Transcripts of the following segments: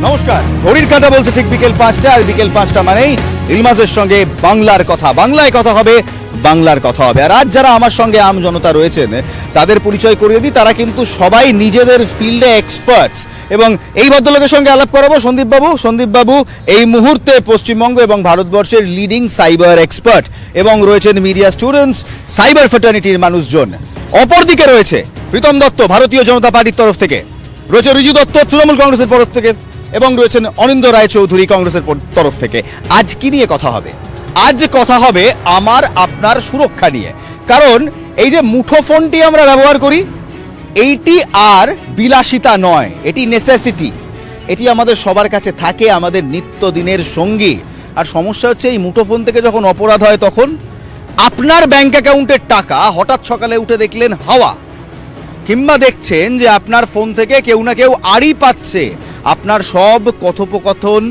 নমস্কার। ঘড়ির কাঁটা বলছে ঠিক বিকেল 5টা, আর বিকেল 5টা মানেই ইলমাজের সঙ্গে বাংলার কথা। বাংলায় কথা হবে, বাংলার কথা হবে। আর আজ যারা আমার সঙ্গে আম জনতা রয়েছেন তাদের পরিচয় করিয়ে দিই। তারা কিন্তু সবাই নিজেদের ফিল্ডে এক্সপার্টস, এবং এই ভদ্রলোকের সঙ্গে আলাপ করাবো সন্দীপ বাবু এই মুহূর্তে পশ্চিমবঙ্গ এবং ভারতবর্ষের লিডিং সাইবার এক্সপার্ট, এবং রয়েছেন মিডিয়া স্টুডেন্টস, সাইবার ফ্রেটার্নিটির মানুষজন। অপরদিকে রয়েছে প্রীতম দত্ত ভারতীয় জনতা পার্টির তরফ থেকে, রয়েছে রিজু দত্ত তৃণমূল কংগ্রেসের তরফ থেকে, এবং রয়েছেন অনিন্দ্য রায়চৌধুরী কংগ্রেসের তরফ থেকে। আজ কি নিয়ে কথা হবে? আজ কথা হবে আমার আপনার সুরক্ষা নিয়ে। কারণ এই যে মুঠোফোনটি আমরা ব্যবহার করি, এইটি আর বিলাসিতা নয়, এটি নেসেসিটি। এটি আমাদের সবার কাছে থাকে, আমাদের নিত্যদিনের সঙ্গী। আর সমস্যা হচ্ছে এই মুঠোফোন থেকে যখন অপরাধ হয়, তখন আপনার ব্যাংক অ্যাকাউন্টের টাকা হঠাৎ সকালে উঠে দেখলেন হাওয়া, কিংবা দেখছেন যে আপনার ফোন থেকে কেউ না কেউ আড়ি পাচ্ছে, আপনার সব কথোপকথন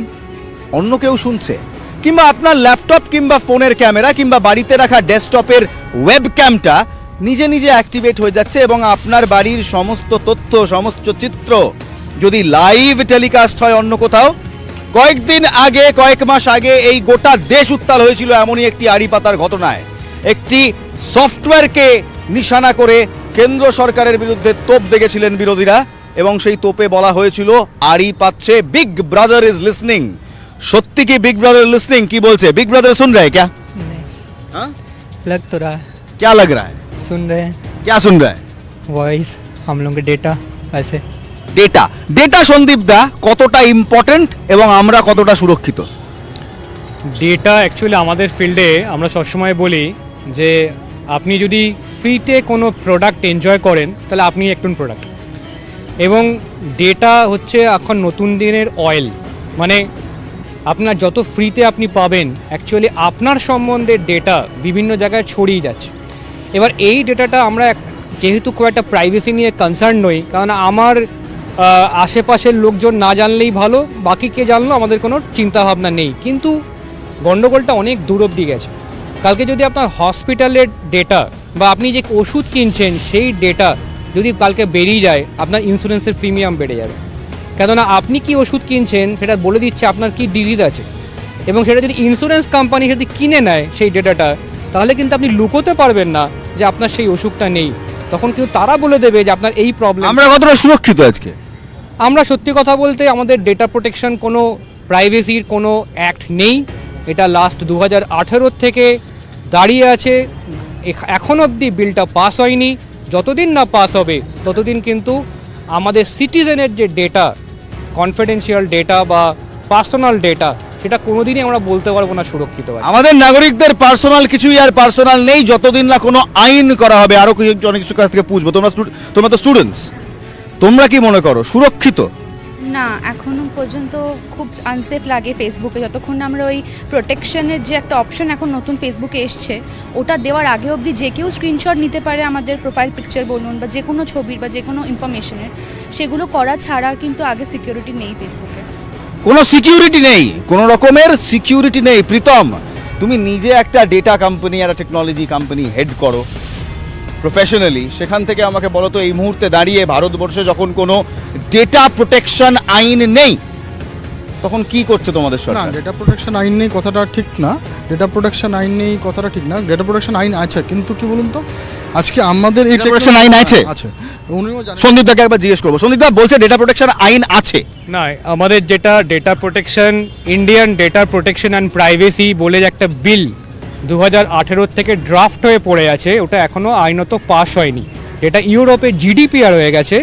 অন্য কেউ শুনছে, কিংবা আপনার ল্যাপটপ কিংবা ফোনের ক্যামেরা কিংবা বাড়িতে রাখা ডেস্কটপের ওয়েবক্যামটা নিজে নিজে অ্যাক্টিভেট হয়ে যাচ্ছে, এবং আপনার বাড়ির সমস্ত তথ্য, সমস্ত চিত্র যদি লাইভ টেলিকাস্ট হয় অন্য কোথাও। কয়েকদিন আগে, কয়েক মাস আগে এই গোটা দেশ উত্তাল হয়েছিল এমনই একটি আড়ি পাতার ঘটনায়। একটি সফটওয়্যারকে নিশানা করে কেন্দ্র সরকারের বিরুদ্ধে তোপ দেখেছিলেন বিরোধীরা, এবং সেই তোপে বলা হয়েছিল আড়ি পাচ্ছে, বিগ ব্রাদার ইজ লিসনিং। সত্যি কি বিগ ব্রাদার লিসनिंग? কি বলছে বিগ ব্রাদার? सुन रहे हैं क्या? नहीं, हाँ? लग तो रहा है। क्या लग रहा है? सुन रहे हैं क्या सुन रहा है? वॉइस, हम लोग के डेटा ऐसे। ডেটা সন্দীপ দা কতটা ইম্পর্টেন্ট এবং আমরা কতটা সুরক্ষিত? ডেটা অ্যাকচুয়ালি আমাদের ফিল্ডে আমরা সবসময় বলি যে আপনি যদি ফ্রিতে কোনো প্রোডাক্ট এনজয় করেন তাহলে আপনি একটু প্রোডাক্ট, এবং ডেটা হচ্ছে এখন নতুন দিনের অয়েল। মানে আপনার যত ফ্রিতে আপনি পাবেন, অ্যাকচুয়ালি আপনার সম্বন্ধে ডেটা বিভিন্ন জায়গায় ছড়িয়ে যাচ্ছে। এবার এই ডেটাটা আমরা যেহেতু খুব একটা প্রাইভেসি নিয়ে কনসার্ন নই, কারণ আমার আশেপাশের লোকজন না জানলেই ভালো, বাকি কে জানলো আমাদের কোনো চিন্তাভাবনা নেই। কিন্তু গণ্ডগোলটা অনেক দূর অবধি গেছে। কালকে যদি আপনার হসপিটালের ডেটা বা আপনি যে ওষুধ কিনছেন সেই ডেটা যদি কালকে বেরিয়ে যায়, আপনার ইন্স্যুরেন্সের প্রিমিয়াম বেড়ে যাবে। কেননা আপনি কি ওষুধ কিনছেন সেটা বলে দিচ্ছে আপনার কি ডিজিজ আছে, এবং সেটা যদি ইন্স্যুরেন্স কোম্পানি যদি কিনে নেয় সেই ডেটাটা, তাহলে কিন্তু আপনি লুকোতে পারবেন না যে আপনার সেই অসুখটা নেই। তখন কিন্তু তারা বলে দেবে যে আপনার এই প্রবলেম। আমরা কতটা সুরক্ষিত আজকে? আমরা সত্যি কথা বলতে আমাদের ডেটা প্রোটেকশন কোনো প্রাইভেসির কোনো অ্যাক্ট নেই। এটা লাস্ট 2018 থেকে দাঁড়িয়ে আছে, এখন অবধি বিলটা পাস হয়নি। যতদিন না পাস হবে ততদিন কিন্তু আমাদের সিটিজেনের যে ডেটা, কনফিডেন্সিয়াল ডেটা বা পার্সোনাল ডেটা, সেটা কোনোদিনই আমরা বলতে পারবো না সুরক্ষিত আছে। আমাদের নাগরিকদের পার্সোনাল কিছুই আর পার্সোনাল নেই যতদিন না কোনো আইন করা হবে। আরো অনেক কিছু কাছ থেকে পুছবো। তোমরা তো স্টুডেন্টস, তোমরা কি মনে করো সুরক্ষিত? না, এখনো পর্যন্ত খুব আনসেফ লাগে ফেসবুকে। যতক্ষণ না আমরা ওই প্রোটেকশনের যে একটা অপশন এখন নতুন ফেসবুকে এসছে, ওটা দেওয়ার আগে অবধি যে কেউ স্ক্রিনশট নিতে পারে আমাদের প্রোফাইল পিকচার বলুন বা যে কোনো ছবির বা যে কোনো ইনফরমেশনের, সেগুলো করা ছাড়া কিন্তু আগে সিকিউরিটি নেই ফেসবুকে। কোনো সিকিউরিটি নেই, কোনো রকমের সিকিউরিটি নেই। প্রীতম, তুমি নিজে একটা ডেটা কোম্পানি, একটা টেকনোলজি কোম্পানি হেড করো প্রফেশনালি, সেখান থেকে আমাকে বলো তো এই মুহূর্তে দাঁড়িয়ে ভারতবর্ষে যখন কোনো ডেটা প্রোটেকশন আইন নেই, তখন কি করছে তোমাদের না, সরকার? ডেটা প্রোটেকশন আইন নেই কথাটা ঠিক না। ডেটা প্রোটেকশন আইন নেই কথাটা ঠিক না। ডেটা প্রোটেকশন আইন আছে, কিন্তু কি বলুন তো, আজকে আমাদের এই Data protection আইন আছে? আছে, উনিও জানেন। সন্দীপ দাকে একবার জিজ্ঞেস করবো। সন্দীপ দা বলছে ডেটা প্রোটেকশন আইন আছে। না, আমাদের যেটা data protection, Indian data protection and privacy বলে যে একটা বিল 2018 থেকে ড্রাফট হয়ে পড়ে আছে, ওটা এখনও আইনত পাস হয়নি। এটা ইউরোপের জিডিপিআর হয়ে গেছে।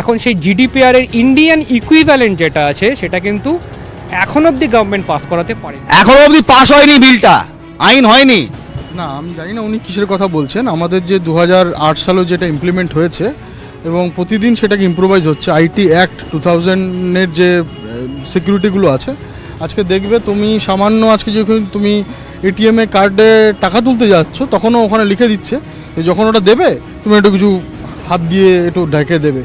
এখন সেই জিডিপিআর এর ইন্ডিয়ান ইকুইভ্যালেন্ট যেটা আছে, সেটা কিন্তু এখন অবধি গভর্নমেন্ট পাস করাতে পারে। এখনো অবধি পাস হয়নি বিলটা, আইন হয়নি। না, আমি জানি না উনি কিসের কথা বলছেন। আমাদের যে 2008 সালে যেটা ইমপ্লিমেন্ট হয়েছে, এবং প্রতিদিন সেটাকে ইম্প্রোভাইজ হচ্ছে। আইটি অ্যাক্ট 2000-এর যে সিকিউরিটিগুলো আছে, আজকে দেখবে তুমি সামান্য আজকে যখন তুমি এটিএমে কার্ডে টাকা তুলতে যাচ্ছ, তখনও ওখানে লিখে দিচ্ছে যে যখন ওটা দেবে তুমি একটু কিছু হাত দিয়ে একটু ঢেকে দেবে।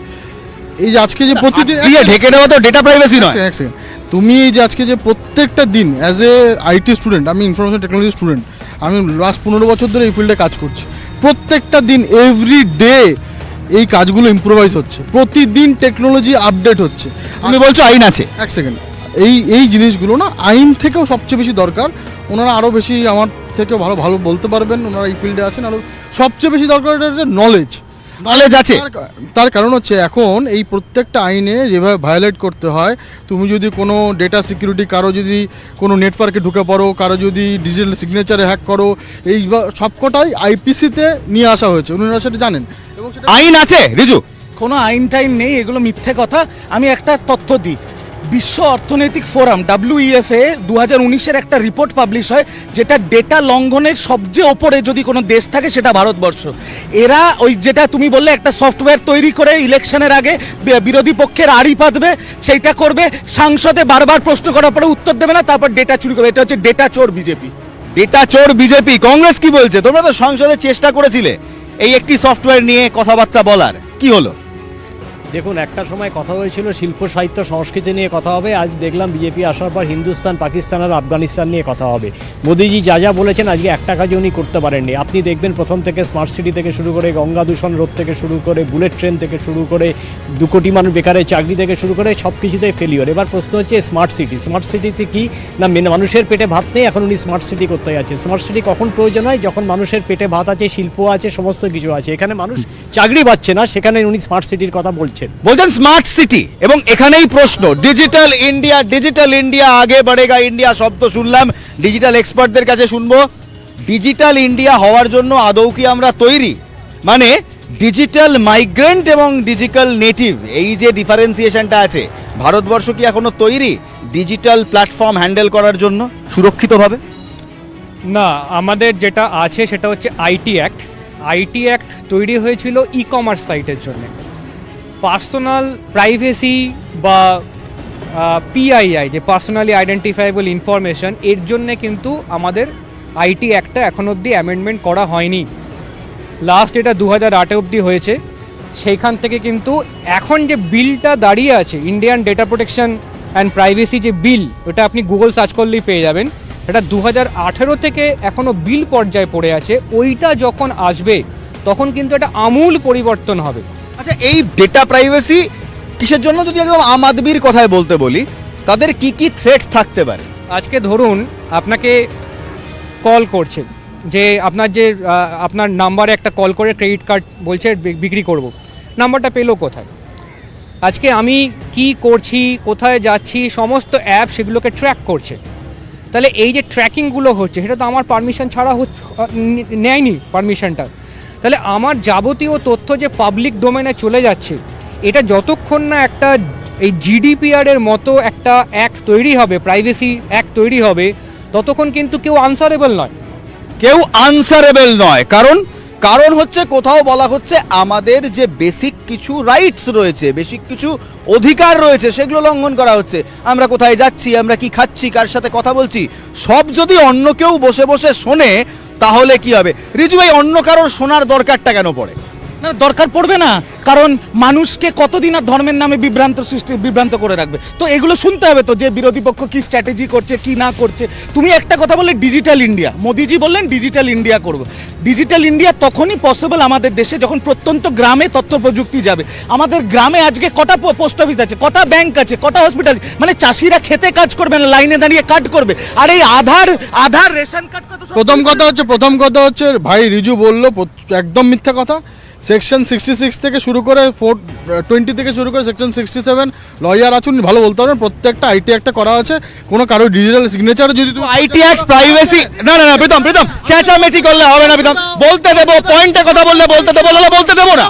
এই যে আজকে যে প্রতিদিন ঢেকে দেওয়া তো ডেটা প্রাইভেসি নয়। এক সেকেন্ড, তুমি এই যে আজকে যে প্রত্যেকটা দিন অ্যাজ এ আইটি স্টুডেন্ট, আমি ইনফরমেশন টেকনোলজি স্টুডেন্ট, আমি লাস্ট 15 বছর ধরে এই ফিল্ডে কাজ করছি। প্রত্যেকটা দিন এভরি ডে এই কাজগুলো ইম্প্রোভাইজ হচ্ছে, প্রতিদিন টেকনোলজি আপডেট হচ্ছে। তুমি বলছো আইন আছে। এক সেকেন্ড, এই জিনিসগুলো না আইন থেকেও সবচেয়ে বেশি দরকার। ওনারা আরও বেশি আমার থেকেও ভালো ভালো বলতে পারবেন, ওনারা এই ফিল্ডে আছেন। আরও সবচেয়ে বেশি দরকার হচ্ছে নলেজ আছে। তার কারণ হচ্ছে এখন এই প্রত্যেকটা আইনে যেভাবে ভায়োলেট করতে হয়, তুমি যদি কোনো ডেটা সিকিউরিটি, কারো যদি কোনো নেটওয়ার্কে ঢুকে পড়ো, কারো যদি ডিজিটাল সিগনেচারে হ্যাক করো, এই সবকটাই আইপিসিতে নিয়ে আসা হয়েছে, উনারা সেটা জানেন। এবং সেটা আইন আছে রিজু? কোনো আইন টাইন নেই, এগুলো মিথ্যে কথা। আমি একটা তথ্য দিই, বিশ্ব অর্থনৈতিক ফোরাম WEF-এ 2019-এর একটা রিপোর্ট পাবলিশ হয়, যেটা ডেটা লঙ্ঘনের সবচেয়ে ওপরে যদি কোনো দেশ থাকে সেটা ভারতবর্ষ। এরা ওই যেটা তুমি বললে একটা সফটওয়্যার তৈরি করে ইলেকশনের আগে বিরোধী পক্ষের আড়ি পাতবে, সেইটা করবে, সাংসদে বারবার প্রশ্ন করার পরে উত্তর দেবে না, তারপর ডেটা চুরি করবে। এটা হচ্ছে ডেটা চোর বিজেপি। ডেটা চোর বিজেপি। কংগ্রেস কি বলছে? তোমরা তো সংসদে চেষ্টা করেছিলে এই একটি সফটওয়্যার নিয়ে কথাবার্তা বলার, কি হলো? দেখুন, একটা সময় কথা হয়েছিল শিল্প সাহিত্য সংস্কৃতি নিয়ে কথা হবে, আজ দেখলাম বিজেপি আসার পর হিন্দুস্তান, পাকিস্তান আর আফগানিস্তান নিয়ে কথা হবে। মোদিজি যা যা বলেছেন আজকে একটা কাজও উনি করতে পারেননি। আপনি দেখবেন প্রথম থেকে স্মার্ট সিটি থেকে শুরু করে গঙ্গা দূষণ রোধ থেকে শুরু করে বুলেট ট্রেন থেকে শুরু করে 2 কোটি মানুষ বেকারের চাকরি থেকে শুরু করে সব কিছুতেই ফেলিওর। এবার প্রশ্ন হচ্ছে স্মার্ট সিটিতে কি না, মানুষের পেটে ভাত নেই, এখন উনি স্মার্ট সিটি করতে যাচ্ছেন। স্মার্ট সিটি কখন প্রয়োজন হয়? যখন মানুষের পেটে ভাত আছে, শিল্প আছে, সমস্ত কিছু আছে। এখানে মানুষ চাকরি পাচ্ছে না, সেখানে উনি স্মার্ট সিটির কথা বলছেন। Smart city. এবং এখানেই প্রশ্ন, ডিজিটাল ইন্ডিয়া আগে বাড়েগা ইন্ডিয়া শব্দ শুনলাম, ডিজিটাল এক্সপার্টদের কাছে শুনবো, ডিজিটাল ইন্ডিয়া হওয়ার জন্য আদৌ কি আমরা তৈরি? মানে ডিজিটাল মাইগ্রেন্ট এবং ডিজিটাল নেটিভ, এই যে ডিফারেন্সিয়েশনটা আছে, ভারতবর্ষ কি এখনো তৈরি ডিজিটাল প্ল্যাটফর্ম হ্যান্ডেল করার জন্য সুরক্ষিতভাবে? না, আমাদের যেটা আছে সেটা হচ্ছে আইটি অ্যাক্ট তৈরি হয়েছিল ই কমার্স সাইটের জন্য। পার্সোনাল প্রাইভেসি বা PII, যে পার্সোনালি আইডেন্টিফাইবল ইনফরমেশন, এর জন্যে কিন্তু আমাদের আইটি অ্যাক্টটা এখন অবধি অ্যামেন্ডমেন্ট করা হয়নি। লাস্ট এটা 2008 অবধি হয়েছে। সেইখান থেকে কিন্তু এখন যে বিলটা দাঁড়িয়ে আছে, Indian data protection and privacy যে বিল, ওটা আপনি গুগল সার্চ করলেই পেয়ে যাবেন। এটা 2018 থেকে এখনও বিল পর্যায়ে পড়ে আছে। ওইটা যখন আসবে তখন কিন্তু এটা আমূল পরিবর্তন হবে। আচ্ছা, এই ডেটা প্রাইভেসি কিসের জন্য? যদি একদম আম আদমির কথায় বলতে বলি, তাদের কি কি থ্রেট থাকতে পারে? আজকে ধরুন আপনাকে কল করছে, যে আপনার নাম্বারে একটা কল করে ক্রেডিট কার্ড বলছে বিক্রি করব, নাম্বারটা পেলো কোথায়? আজকে আমি কি করছি, কোথায় যাচ্ছি, সমস্ত অ্যাপ সেগুলোকে ট্র্যাক করছে। তাহলে এই যে ট্র্যাকিংগুলো হচ্ছে, সেটা তো আমার পারমিশন ছাড়া নেয়নি পারমিশনটা। তাহলে আমার যাবতীয় তথ্য যে পাবলিক ডোমেনে চলে যাচ্ছে, এটা যতক্ষণ না একটা এই GDPR-এর মতো একটা অ্যাক্ট তৈরি হবে, প্রাইভেসি অ্যাক্ট তৈরি হবে, ততক্ষণ কিন্তু কেউ আনসারেবল নয়। কারণ হচ্ছে কোথাও বলা হচ্ছে আমাদের যে বেসিক কিছু রাইটস রয়েছে, বেসিক কিছু অধিকার রয়েছে, সেগুলো লঙ্ঘন করা হচ্ছে। আমরা কোথায় যাচ্ছি, আমরা কি খাচ্ছি, কার সাথে কথা বলছি, সব যদি অন্য কেউ বসে বসে শোনে, তাহলে কি হবে? রিজু ভাই, অন্য কারোর শোনার দরকারটা কেন পড়ে? না, দরকার পড়বে না, কারণ মানুষকে কতদিন আর ধর্মের নামে বিভ্রান্ত করে রাখবে। তো এগুলো শুনতে হবে তো, যে বিরোধী পক্ষ কি স্ট্র্যাটেজি করছে, কি না করছে। তুমি একটা কথা বললে ডিজিটাল ইন্ডিয়া, মোদিজি বললেন ডিজিটাল ইন্ডিয়া করব। ডিজিটাল ইন্ডিয়া তখনই পসিবল আমাদের দেশে যখন প্রত্যন্ত গ্রামে তথ্য প্রযুক্তি যাবে। আমাদের গ্রামে আজকে কটা পোস্ট অফিস আছে, কটা ব্যাংক আছে, কটা হসপিটাল আছে, মানে চাষিরা খেতে কাজ করবে না, লাইনে দাঁড়িয়ে কাট করবে। আর এই আধার রেশন কার্ড প্রথম কথা হচ্ছে ভাই রিজু বললো একদম মিথ্যা কথা। সেকশন 66 থেকে শুরু করে 420 থেকে শুরু করে সেকশন 67, লয়ার আছেন, ভালো বলতে পারবেন। প্রত্যেকটা আইটি একটা করা আছে। কোনো কারো ডিজিটাল সিগনেচার যদি আইটি অ্যাক্ট প্রাইভেসি না প্রীতম চেঁচামেচি করলে হবে না। প্রীতম বলতে দেবো, পয়েন্টে কথা বললে বলতে দেবো, বলতে দেবো না,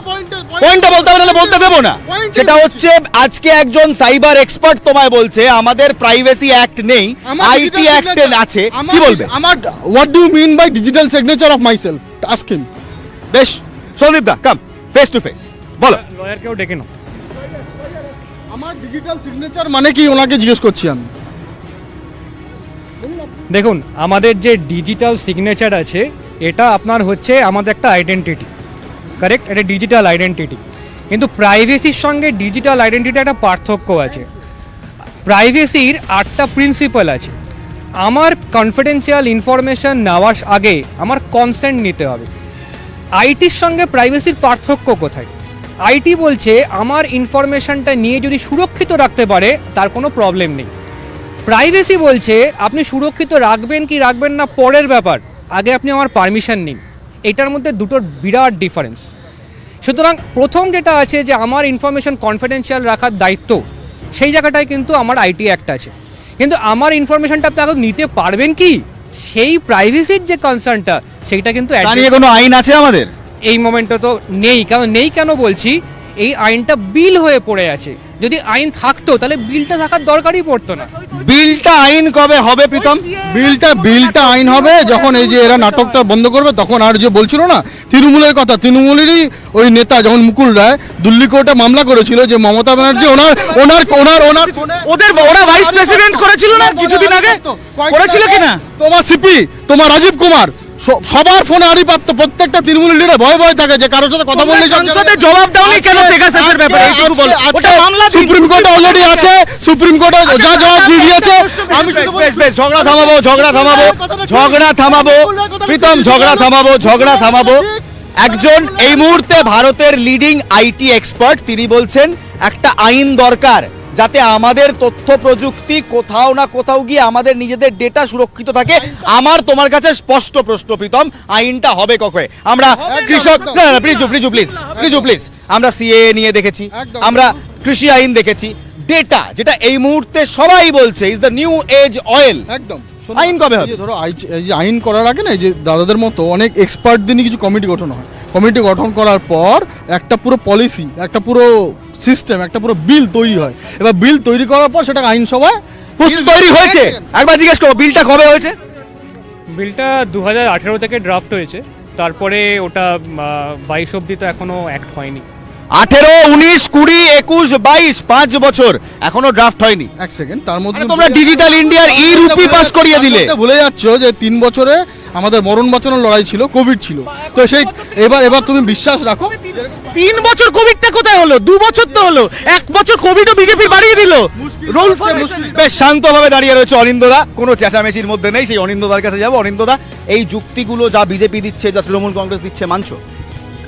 পয়েন্টটা বলতে হবে, বলতে দেবো না। সেটা হচ্ছে আজকে একজন সাইবার এক্সপার্ট তোমায় বলছে আমাদের প্রাইভেসি অ্যাক্ট নেই, আইটি অ্যাক্ট আছে। কি বলবে? আমার what do you mean by digital signature of myself? Ask him. বেশ, Sandeep da, come face to face বলো। লয়ারকেও ডেকে নাও। আমার ডিজিটাল সিগনেচার মানে কি, ওনাকে জিজ্ঞেস করছি আমি। দেখুন, আমাদের যে ডিজিটাল সিগনেচার আছে, এটা আপনার হচ্ছে আমাদের একটা আইডেন্টিটি, কারেক্ট? এটা ডিজিটাল আইডেন্টিটি। কিন্তু প্রাইভেসির সঙ্গে ডিজিটাল আইডেন্টিটি একটা পার্থক্য আছে। প্রাইভেসির 8টা প্রিন্সিপাল আছে। আমার কনফিডেন্সিয়াল ইনফরমেশন নেওয়ার আগে আমার কনসেন্ট নিতে হবে। আইটির সঙ্গে প্রাইভেসির পার্থক্য কোথায়? আইটি বলছে আমার ইনফরমেশনটা নিয়ে যদি সুরক্ষিত রাখতে পারে তার কোনো প্রবলেম নেই। প্রাইভেসি বলছে আপনি সুরক্ষিত রাখবেন কি রাখবেন না পরের ব্যাপার, আগে আপনি আমার পারমিশন নিন। এটার মধ্যে দুটোর বিরাট ডিফারেন্স। সুতরাং প্রথম যেটা আছে যে আমার ইনফরমেশন কনফিডেন্সিয়াল রাখার দায়িত্ব, সেই জায়গাটায় কিন্তু আমার আইটি অ্যাক্ট আছে। কিন্তু আমার ইনফরমেশনটা আপনি আগে নিতে পারবেন কি, সেই প্রাইভেসির যে কনসার্নটা সেইটা কিন্তু তা নিয়ে কোনো আইন আছে আমাদের? এই মোমেন্টে তো নেই। কেন বলছি, এই আইনটা বিল হয়ে পড়ে আছে। যদি আইন থাকতো তাহলে বিলটা থাকার দরকারই পড়তো না। বিলটা আইন কবে হবে প্রীতম? বিলটা আইন হবে যখন এই যে এরা নাটকটা বন্ধ করবে তখন। আর যে বলছিল না তৃণমূলের কথা, তৃণমূলেরই ওই নেতা যখন মুকুল রায় দিল্লি কোর্টে মামলা করেছিল যে মমতা ব্যানার্জি ওরা ভাইস প্রেসিডেন্ট করেছিল না কিছুদিন আগে, করেছিল কিনা? তোমার সিপি, তোমার রাজীব কুমার, সবার ফোনে আড়ি পাত্র, প্রত্যেকটা তৃণমূল লিডার ভয় ভয় থাকে যে কারোর সাথে কথা বললে সংসদে জবাব দাওনি কেন পেগাসাসের ব্যাপারে? এইটুকু বলো। ওটা মামলা সুপ্রিম কোর্টে অলরেডি আছে, সুপ্রিম কোর্টে যা জবাব দিয়ে দিয়েছে। আমি শুধু বেশ, ঝগড়া থামাবো প্রীতম, ঝগড়া থামাবো। একজন এই মুহূর্তে ভারতের লিডিং আইটি এক্সপার্ট, তিনি বলছেন একটা আইন দরকার যাতে আমাদের তথ্য প্রযুক্তি কোথাও না কোথাও গিয়ে আমাদের নিজেদের ডেটা সুরক্ষিত থাকে। আমার তোমার কাছে স্পষ্ট প্রশ্ন প্রীতম, আইনটা হবে কবে? আমরা কৃষক, প্লিজ, আমরা সিএ নিয়ে দেখেছি, আমরা কৃষি আইন দেখেছি, ডেটা যেটা এই মুহূর্তে সবাই বলছে is the new age oil, একদম। আইন কবে হবে? ধরো এই যে আইন করার আগে না, এই যে দাদাদের মতো অনেক এক্সপার্ট দিয়ে কিছু কমিটি গঠন হয়। কমিটি গঠন করার পর একটা পুরো পলিসি, একটা পুরো সিস্টেম, একটা পুরো বিল তৈরি হয়। এবার বিল তৈরি করার পর সেটা আইনসভায় তৈরি হয়েছে। একবার জিজ্ঞেস করো বিলটা কবে হয়েছে? বিলটা 2018 থেকে ড্রাফট হয়েছে, তারপরে ওটা 22 অব্দি তো এখনো অ্যাক্ট হয়নি। 18, 19, 20, 21, 22, 5 বছর এখনো ড্রাফট হয়নি। এক সেকেন্ড, তার মধ্যে তোমরা ডিজিটাল ইন্ডিয়ার ই রুপি পাস করিয়ে দিলে। ভুলে যাচ্ছ যে 3 বছরে আমাদের মরণ বাঁচানোর লড়াই ছিল, কোভিড ছিল। তো সেই এবার তুমি বিশ্বাস রাখো 3 বছর কোভিডটা কোথায় হলো? 2 বছর তো হলো, 1 বছর কোভিডও বিজেপি বাড়িয়ে দিল। রোল বেশ শান্তভাবে দাঁড়িয়ে রয়েছে অনিন্দদা, কোনো চেঁচামেচির মধ্যে নেই। সেই অনিন্দদার কাছে যাবো। অনিন্দদা, এই যুক্তিগুলো যা বিজেপি দিচ্ছে, যা তৃণমূল কংগ্রেস দিচ্ছে, মানছো?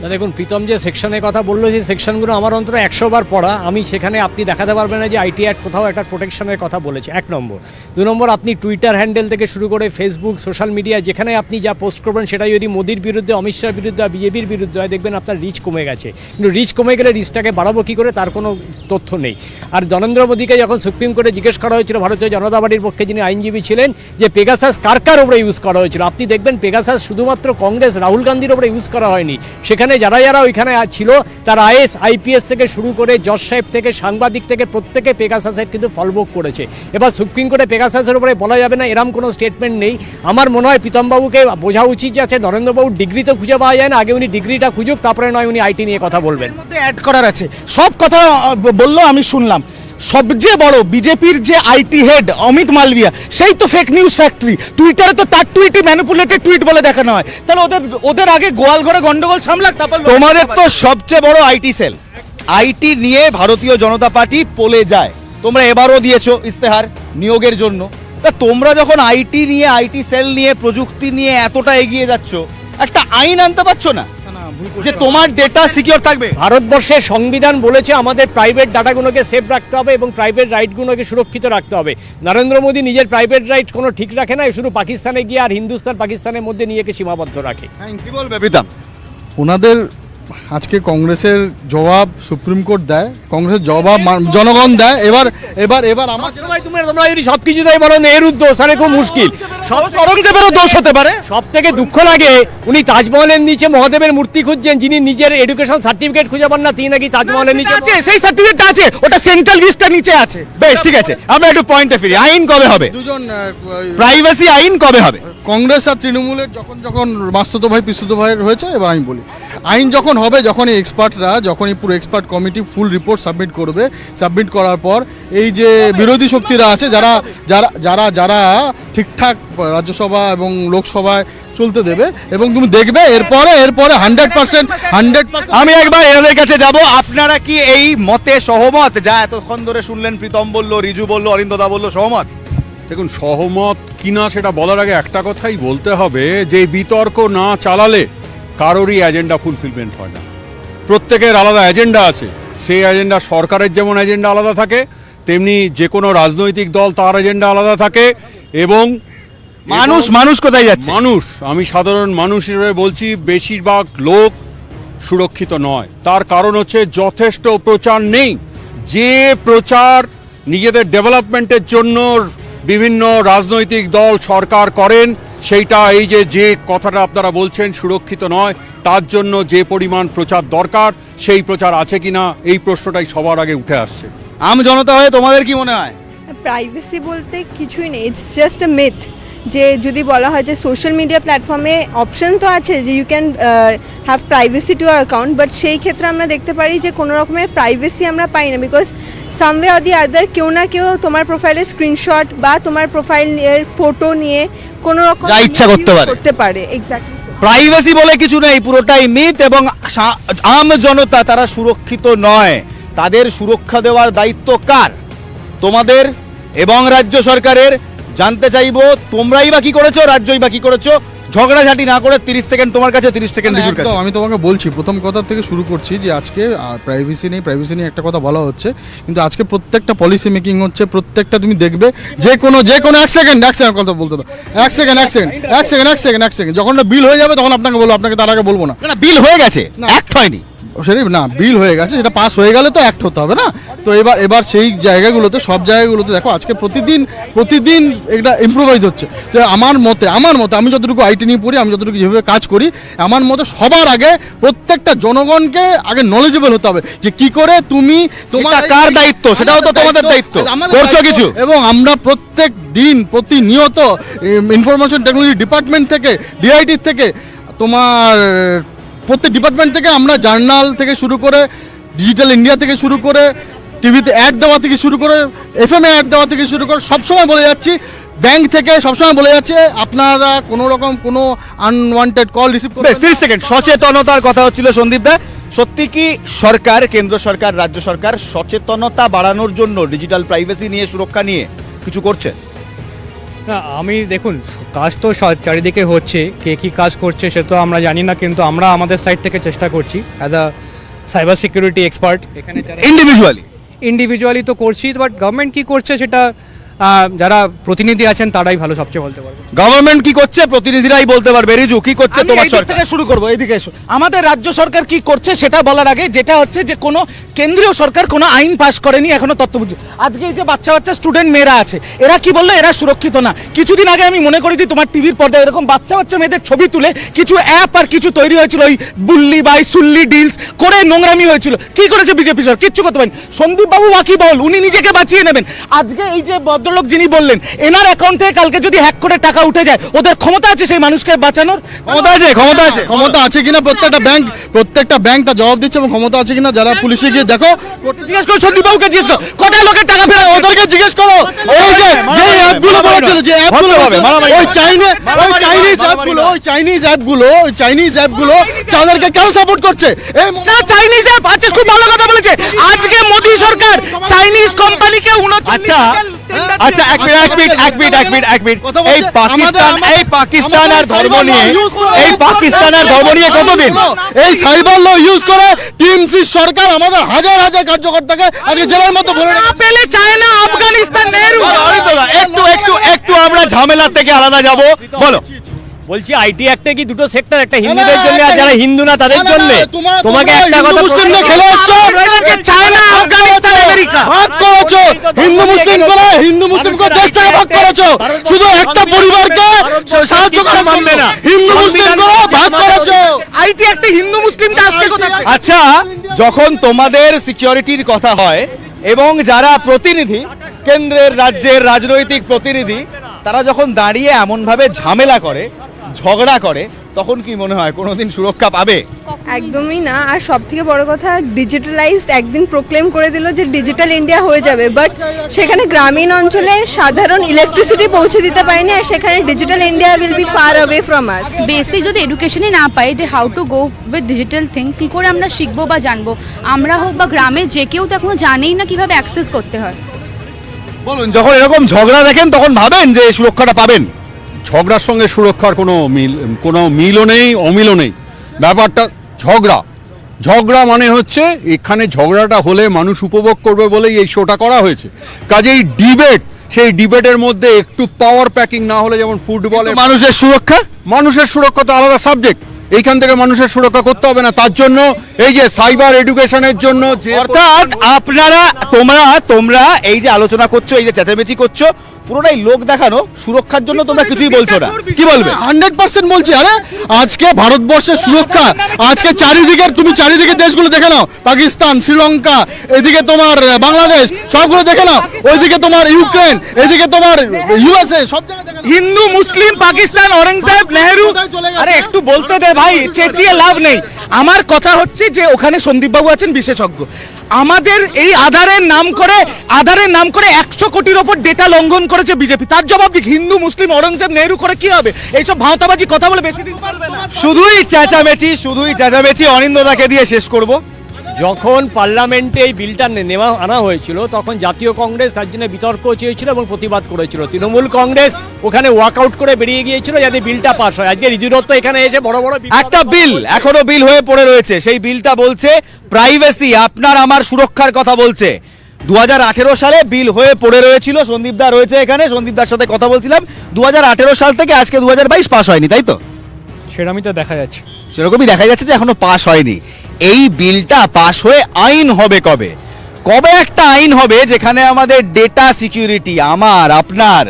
না দেখুন, প্রীতম যে সেকশনের কথা বললো, সেই সেকশনগুলো আমার অন্তত 100 বার পড়া। আমি সেখানে আপনি দেখাতে পারবেন না যে আইটি অ্যাক্ট কোথাও একটা প্রোটেকশনের কথা বলেছে, 1 নম্বর। 2 নম্বর, আপনি টুইটার হ্যান্ডেল থেকে শুরু করে ফেসবুক, সোশ্যাল মিডিয়া যেখানে আপনি যা পোস্ট করবেন সেটা যদি মোদির বিরুদ্ধে, অমিত শাহের বিরুদ্ধে, বিজেপির বিরুদ্ধে হয়, দেখবেন আপনার রিচ কমে গেছে। কিন্তু রিচ কমে গেলে রিচটাকে বাড়াবো কী করে তার কোনো তথ্য নেই। আর নরেন্দ্র মোদীকে যখন সুপ্রিম কোর্টে জিজ্ঞেস করা হয়েছিল ভারতীয় জনতা পার্টির পক্ষে যিনি আইনজীবী ছিলেন, যে পেগাসাস কার উপরে ইউজ করা হয়েছিল, আপনি দেখবেন পেগাসাস শুধুমাত্র কংগ্রেস, রাহুল গান্ধীর উপরে ইউজ করা হয়নি। সেখানে যারা ওইখানে ছিল তারা আইএস, আইপিএস থেকে শুরু করে জজ সাহেব থেকে সাংবাদিক থেকে প্রত্যেকে পেগাসাসের কিন্তু ফলভোগ করেছে। এবার সুপ্রিম কোর্টে পেগাসাসের উপরে বলা যাবে না এরম কোনো স্টেটমেন্ট নেই। আমার মনে হয় প্রীতমবাবুকে বোঝা উচিত যে আছে নরেন্দ্রবাবুর ডিগ্রি তো খুঁজে পাওয়া যায় না, আগে উনি ডিগ্রিটা খুঁজুক, তারপরে নয় উনি আইটি নিয়ে কথা বলবেন। অ্যাড করার আছে, সব কথা বললো, আমি শুনলাম। সবচেয়ে বড় বিজেপির যে আইটি হেড অমিত মালভিয়া, সেই তো ফেক নিউজ ফ্যাক্টরি। টুইটারে তো তার টুইটই ম্যানিপুলেটেড টুইট বলে দেখানো হয়। তাহলে ওদের আগে গোয়াল ঘরে গন্ডগোল সামলাক, তারপর তোমাদের তো সবচেয়ে বড় আইটি সেল, আইটি নিয়ে ভারতীয় জনতা পার্টি পলে যায়। তোমরা এবারও দিয়েছো ইস্তেহার নিয়োগের জন্য। তা তোমরা যখন আইটি নিয়ে, আইটি সেল নিয়ে, প্রযুক্তি নিয়ে এতটা এগিয়ে যাচ্ছ, একটা আইন আনতে পারছো না যে তোমার ডেটা সিকিউর থাকবে? ভারতবর্ষের সংবিধান বলেছে আমাদের প্রাইভেট ডাটাগুলোকে সেভ রাখতে হবে এবং প্রাইভেট রাইটগুলোকে সুরক্ষিত রাখতে হবে। নরেন্দ্র মোদী নিজের প্রাইভেট রাইট কোনো ঠিক রাখে না, শুধু পাকিস্তানে গিয়ে আর হিন্দুস্তান পাকিস্তানের মধ্যে নিয়ে সীমাবদ্ধ রাখে। কি বলবে প্রীতম? ওনাদের আজকে কংগ্রেসের জবাব সুপ্রিম কোর্ট দেয়, কংগ্রেসের জবাব জনগণ দেয়। এবার আমার তোমরা যদি সবকিছু তাই বলো নেহরুর দোষ, আরে খুব মুশকিল। অরঙ্গজেবেরও দোষ হতে পারে। সব থেকে দুঃখ লাগে উনি তাজমহলের নিচে মহাদেবের মূর্তি খুঁজছেন, যিনি নিজের এডুকেশন সার্টিফিকেট খুঁজে পান না, তিনি নাকি তাজমহলের নিচে আছে, সেই সার্টিফিকেটটা আছে, ওটা সেন্ট্রাল লিস্টটা নিচে আছে। বেশ, ঠিক আছে, আমরা একটু পয়েন্টে ফিরি। আইন কবে হবে? দুজন প্রাইভেসি আইন কবে হবে? কংগ্রেস আর তৃণমূলের যখন মাস্তুতো ভাই পিস্তুতো ভাইয়ের হয়েছে, এবার আমি বলি আইন যখন হবে, যখন এই এক্সপার্টরা, যখন এই পুরো এক্সপার্ট কমিটি ফুল রিপোর্ট সাবমিট করবে, সাবমিট করার পর এই যে বিরোধী শক্তিরা আছে, যারা যারা যারা ঠিকঠাক রাজ্যসভা এবং লোকসভায় চলতে দেবে, এবং তুমি দেখবে এরপরে 100%। আমি একবার এনাদের কাছে যাব। আপনারা কি এই মতে সহমত, যা এতক্ষণ ধরে শুনলেন, প্রীতম বললো, রিজু বললো, অরিন্দদা বললো, সহমত? দেখুন, সহমত কিনা সেটা বলার আগে একটা কথাই বলতে হবে যে বিতর্ক না চালালে কারোরই এজেন্ডা ফুলফিলমেন্ট হয় না। প্রত্যেকের আলাদা এজেন্ডা আছে। সেই এজেন্ডা, সরকারের যেমন এজেন্ডা আলাদা থাকে, তেমনি যে কোনো রাজনৈতিক দল তার এজেন্ডা আলাদা থাকে। এবং মানুষ কোথায় যাচ্ছে? মানুষ, আমি সাধারণ মানুষ হিসেবে বলছি, বেশিরভাগ লোক সুরক্ষিত নয়। তার কারণ হচ্ছে যথেষ্ট প্রচার নেই। যে প্রচার নিজেদের ডেভেলপমেন্টের জন্য বিভিন্ন রাজনৈতিক দল সরকার করেন, সেইটা এই যে কথাটা আপনারা বলছেন সুরক্ষিত নয়, তার জন্য যে পরিমাণ প্রচার দরকার সেই প্রচার আছে কিনা এই প্রশ্নটাই সবার আগে উঠে আসছে। আম জনতা হয়ে তোমাদের কি মনে হয়? প্রাইভেসি বলতে কিছুই নেই, ইটস জাস্ট আ মিথ। যে যদি বলা হয় যে সোশ্যাল মিডিয়া প্ল্যাটফর্মে অপশন তো আছে যে you can have privacy to our account, but সেই ক্ষেত্রে আমরা দেখতে পারি যে কোনো রকমের প্রাইভেসি আমরা পাই না, বিকজ সামওয়ে অর দি আদার কেউ না কেউ তোমার প্রোফাইলের স্ক্রিনশট বা তোমার প্রোফাইলের ফটো নিয়ে কোনো রকম যা ইচ্ছা করতে পারে। করতে পারে। এক্স্যাক্টলি, প্রাইভেসি বলে কিছু নেই, পুরোটাই মিথ। এবং আম জনতা তারা সুরক্ষিত নয়। তাদের সুরক্ষা দেওয়ার দায়িত্ব কার? তোমাদের এবং রাজ্য সরকারের। জানতে চাইবো তোমরাই বা কি করেছো, রাজ্যই বা কি করেছো? ঝগড়াঝাটি না করে 30 সেকেন্ড তোমার কাছে, 30 সেকেন্ড বিজুর কাছে। আমি তোমাকে বলছি, প্রথম কথা থেকে শুরু করছি যে আজকে প্রাইভেসি নিয়ে একটা কথা বলা হচ্ছে, কিন্তু আজকে প্রত্যেকটা পলিসি মেকিং হচ্ছে, প্রত্যেকটা তুমি দেখবে যে কোনো এক সেকেন্ড কথা বলতে দাও, এক সেকেন্ড যখন বিল হয়ে যাবে তখন আপনাকে বলবো, আপনাকে তার আগে বলবো না। বিল হয়ে গেছে, অ্যাক্ট হয়নি। শরীফ না, বিল হয়ে গেছে, সেটা পাস হয়ে গেলে তো অ্যাক্ট হতে হবে না। তো এবার সেই জায়গাগুলোতে, সব জায়গাগুলোতে দেখো আজকে প্রতিদিন এটা ইমপ্রোভাইজ হচ্ছে। তো আমার মতে আমি যতটুকু আইটি নিয়ে পড়ি, আমি যতটুকু যেভাবে কাজ করি, আমার মতে সবার আগে প্রত্যেকটা জনগণকে আগে নলেজেবল হতে হবে যে কি করে তুমি তোমার কার দায়িত্ব, সেটাও তো তোমাদের দায়িত্ব। করছো কিছু? এবং আমরা প্রত্যেক দিন প্রতিনিয়ত ইনফরমেশন টেকনোলজি ডিপার্টমেন্ট থেকে, ডিআইটি থেকে, তোমার প্রত্যেক ডিপার্টমেন্ট থেকে আমরা জার্নাল থেকে শুরু করে, ডিজিটাল ইন্ডিয়া থেকে শুরু করে, টিভিতে অ্যাড দেওয়া থেকে শুরু করে, এফএমএ অ্যাড দেওয়া থেকে শুরু করে, সবসময় বলে যাচ্ছি, ব্যাংক থেকে সবসময় বলে যাচ্ছে আপনারা কোনো রকম কোনো আনওয়ান্টেড কল রিসিভ করবেন। 30 সেকেন্ড সচেতনতার কথা হচ্ছিল সন্দীপ দা। সত্যি কি সরকার, কেন্দ্র সরকার, রাজ্য সরকার সচেতনতা বাড়ানোর জন্য ডিজিটাল প্রাইভেসি নিয়ে, সুরক্ষা নিয়ে কিছু করছে? না, আমি দেখুন, কাজ তো চারিদিকে হচ্ছে, কে কী কাজ করছে সে তো আমরা জানি না, কিন্তু আমরা আমাদের সাইড থেকে চেষ্টা করছি as a cyber security expert. এখানে ইন্ডিভিজুয়ালি তো করছি, বাট গভর্নমেন্ট কী করছে সেটা যারা প্রতিনিধি আছেন তারাই ভালো সবচেয়ে বলতে পারবে। গভর্নমেন্ট কি করছে প্রতিনিধিরাই বলতে পারবে। রিজু, কি করছে তোমার আমি এই দিক সরকার? থেকে শুরু করবো, এইদিকে এসো। আমাদের রাজ্য সরকার কি করছে সেটা বলার আগে, যেটা হচ্ছে যে কোনো কেন্দ্রীয় সরকার কোনো আইন পাস করেনি এখনো তত্ত্ববুঝ। আজকে এই যে বাচ্চা স্টুডেন্ট মেয়েরা আছে, এরা কি বললো এরা সুরক্ষিত না? কিছুদিন আগে আমি মনে করি দিই তোমার টিভির পর্দায় এরকম বাচ্চা মেয়েদের ছবি তুলে কিছু অ্যাপ আর কিছু তৈরি হয়েছিল, ওই বুল্লি বাই সুল্লি ডিলস করে নোংরামি হয়েছিল। কি করেছে বিজেপি সরকার? কিচ্ছু করতে পারেন। সন্দীপ বাবু ওয়াকিবহল, উনি নিজেকে বাঁচিয়ে নেবেন। আজকে এই যে ভদ্রলোক যিনি বললেন, এনার অ্যাকাউন্ট থেকে কালকে যদি হ্যাক করে টাকা উঠে যায়, ওদের ক্ষমতা আছে সেই মানুষকে বাঁচানোর? ক্ষমতা আছে কিনা প্রত্যেকটা ব্যাংক তা জবাব দিচ্ছে, এবং ক্ষমতা আছে কিনা যারা পুলিশে গিয়ে দেখো, জিজ্ঞেস করো সন্দীপ বাবুকে, জিজ্ঞেস করো কটা লোকের টাকা ফেরা, ওদেরকে জিজ্ঞেস করো। এই যে অ্যাপগুলো বলেছিল, যে অ্যাপগুলো ওই চাইনিজ অ্যাপগুলো তাদেরকে কেন সাপোর্ট করছে? না, চাইনিজ অ্যাপ আছে, খুব ভালো কথা বলেছে। আজকে মোদি সরকার চাইনিজ কোম্পানিকে আচ্ছা, এক মিনিট। এই পাকিস্তান আর ধর্ম নিয়ে কতদিন এই সাইবার ল ইউজ করে টিএমসি সরকার আমাদের হাজার কার্যকর্তাকে আজকে জেলার মতো বলে পেলে চায়না, আফগানিস্তান, নেহরু। একটু আমরা ঝামেলা থেকে আলাদা যাব। বলো। বলছি আইটি অ্যাক্টে কি দুটো সেক্টর, একটা হিন্দুদের জন্য আর যারা হিন্দু না তাদের জন্য? তোমাকে একটা কথা, মুসলিমদের খেলে আসছো, চায়না, আফগানিস্তান, আমেরিকা ভাগ করেছো, হিন্দু মুসলিম করে দেশ থেকে ভাগ করেছো, শুধু একটা পরিবারকে সাহায্য করে মানবে না, হিন্দু মুসলিম করে ভাগ করেছো। আইটি একটা হিন্দু মুসলিমটা আসছে কোথায়? আচ্ছা, যখন তোমাদের সিকিউরিটির কথা হয় এবং যারা প্রতিনিধি, কেন্দ্রের রাজ্যের রাজনৈতিক প্রতিনিধি, তারা যখন দাঁড়িয়ে এমন ভাবে ঝামেলা করে, ঝগড়া করে, তখন কি মনে হয় কোনোদিন সুরক্ষা পাবে? একদমই না। আর সব থেকে বড় কথা, ডিজিটালাইজড একদিন প্রোক্লেম করে দিল যে ডিজিটাল ইন্ডিয়া হয়ে যাবে, বাট সেখানে গ্রামীণ অঞ্চলে সাধারণ ইলেকট্রিসিটি পৌঁছে দিতে পারেনি, আর সেখানে digital India will be far away from us. Basic যদি এডুকেশনই না পাই যে how to go with digital thing, কী করে আমরা শিখবো বা জানবো? আমরা হোক বা গ্রামে যে কেউ তো এখনো জানেই না কিভাবে অ্যাক্সেস করতে হয়। বলুন, যখন এরকম ঝগড়া দেখেন তখন ভাবেন যে সুরক্ষাটা পাবেন? ঝগড়ার সঙ্গে সুরক্ষার কোনো মিলও নেই, অমিলও নেই। ব্যাপারটা ঝগড়া, ঝগড়া মানে হচ্ছে এখানে ঝগড়াটা হলে মানুষ উপভোগ করবে বলেই এই শোটা করা হয়েছে। কাজেই ডিবেট, সেই ডিবেটের মধ্যে একটু পাওয়ার প্যাকিং না হলে, যেমন ফুটবলে মানুষের সুরক্ষা, মানুষের সুরক্ষা তো আলাদা সাবজেক্ট, এইখান থেকে মানুষের সুরক্ষা করতে হবে না? তার জন্য এই যে সাইবার এডুকেশনের জন্য যে অর্থাৎ আপনারা তোমরা এই যে আলোচনা করছো, এই যে চেঁচামেচি করছো, পুরোটাই লোক দেখানো, সুরক্ষার জন্য তোমরা কিছুই বলছো না। কি বলবে? 100% বলছি। আরে আজকে ভারতবর্ষের সুরক্ষা, আজকে তুমি চারিদিকে দেশগুলো দেখে নাও, পাকিস্তান, শ্রীলঙ্কা, এদিকে তোমার বাংলাদেশ, সবগুলো দেখে নাও, ওইদিকে তোমার ইউক্রেন, এদিকে তোমার ইউএসএ, সব জায়গায় দেখে নাও। হিন্দু, মুসলিম, পাকিস্তান, অরঙ্গজেব, নেহেরু, আরে একটু বলতে দে ভাই, চেঁচিয়ে লাভ নেই। আমার কথা হচ্ছে যে ওখানে সন্দীপবাবু আছেন বিশেষজ্ঞ। আমাদের এই আধারের নাম করে 100 কোটির ওপর ডেটা লঙ্ঘন করেছে বিজেপি, তার জবাব দিক। হিন্দু, মুসলিম, অরঙ্গজেব, নেহেরু করে কি হবে? এইসব ভাঁওতাবাজি কথা বলে বেশি দিন পারবে না। শুধুই চেঁচামেচি। অনিন্দদাকে দিয়ে শেষ করব। যখন পার্লামেন্টে এই বিলটা আনা হয়েছিল তখন জাতীয় কংগ্রেস তার জন্য বিতর্ক চেয়েছিল এবং প্রতিবাদ করেছিল। তৃণমূল কংগ্রেস ওখানে ওয়াকআউট করে বেরিয়ে গিয়েছিল যাতে বিলটা পাস হয়। আজকে রিজু দত্ত এখানে এসে বড় বড় একটা বিল এখনো বিল হয়ে পড়ে রয়েছে, সেই বিলটা বলছে প্রাইভেসি, আপনার আমার সুরক্ষার কথা বলছে। 2018 সালে বিল হয়ে পড়ে রয়েছিল, সন্দীপ দা রয়েছে এখানে, সন্দীপ দার সাথে কথা বলছিলাম। 2018 সাল থেকে আজকে 2022 পাস হয়নি, তাই তো? সেরকমই তো দেখা যাচ্ছে। সেরকমই দেখা যাচ্ছে যে এখনো পাস হয়নি। এই বিলটা পাস হয়ে আইন হবে কবে? কবে একটা আইন হবে যেখানে আমাদের ডেটা সিকিউরিটি, আমার আপনার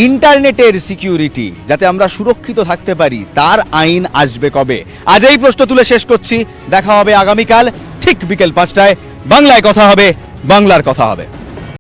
ইন্টারনেটের সিকিউরিটি, যাতে আমরা সুরক্ষিত থাকতে পারি, তার আইন আসবে কবে? আজ এই প্রশ্ন তুলে শেষ করছি। দেখা হবে আগামীকাল ঠিক বিকেল 5টায়। বাংলায় কথা হবে, বাংলার কথা হবে।